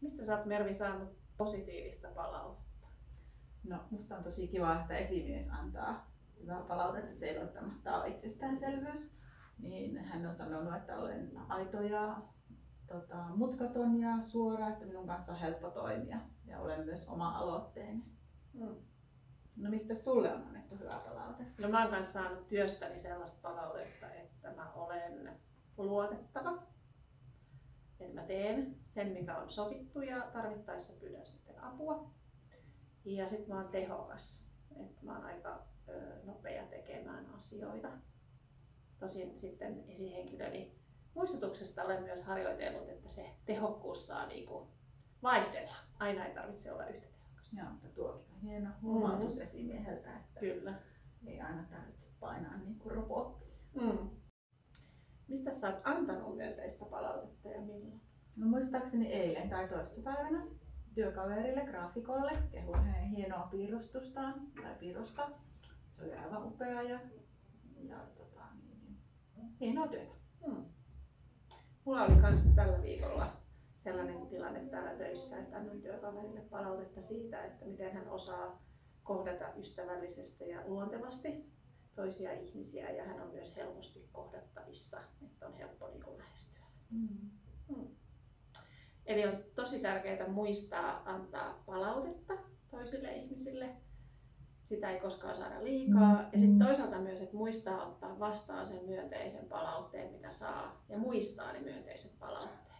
Mistä sä oot, Mervi, saanut positiivista palautetta? No, musta on tosi kiva, että esimies antaa hyvää palautetta. Se ei välttämättä ole itsestäänselvyys. Niin hän on sanonut, että olen aito ja mutkaton ja suora, että minun kanssa on helppo toimia ja olen myös oma-aloitteinen. No mistä sulle on annettu hyvää palautetta? No mä oon kanssa saanut työstäni sellaista palautetta, että mä olen luotettava. Että mä teen sen, mikä on sovittu ja tarvittaessa pyydän sitten apua. Ja sitten mä oon tehokas. Että mä oon aika nopea tekemään asioita. Tosin sitten esihenkilöni muistutuksesta olen myös harjoitellut, että se tehokkuus saa niinku vaihdella. Aina ei tarvitse olla yhtä tehokas. Joo, mutta tuokin on hieno huomautus esimieheltä, että Kyllä. ei aina tarvitse painaa niin kuin robotti. Mistä sä oot antanut myönteistä palautetta ja milloin? No muistaakseni eilen tai toissapäivänä työkaverille, graafikolle, kehuin hänen hienoa piirustustaan tai piirusta. Se oli aivan upea ja hienoa työtä. Mulla oli myös tällä viikolla sellainen tilanne täällä töissä, että annoin työkaverille palautetta siitä, että miten hän osaa kohdata ystävällisesti ja luontevasti toisia ihmisiä ja hän on myös helposti kohdattavissa, että on helppo lähestyä. Eli on tosi tärkeää muistaa antaa palautetta toisille ihmisille. Sitä ei koskaan saada liikaa. Ja sitten toisaalta myös, että muistaa ottaa vastaan sen myönteisen palautteen, mitä saa, ja muistaa ne myönteiset palautteet.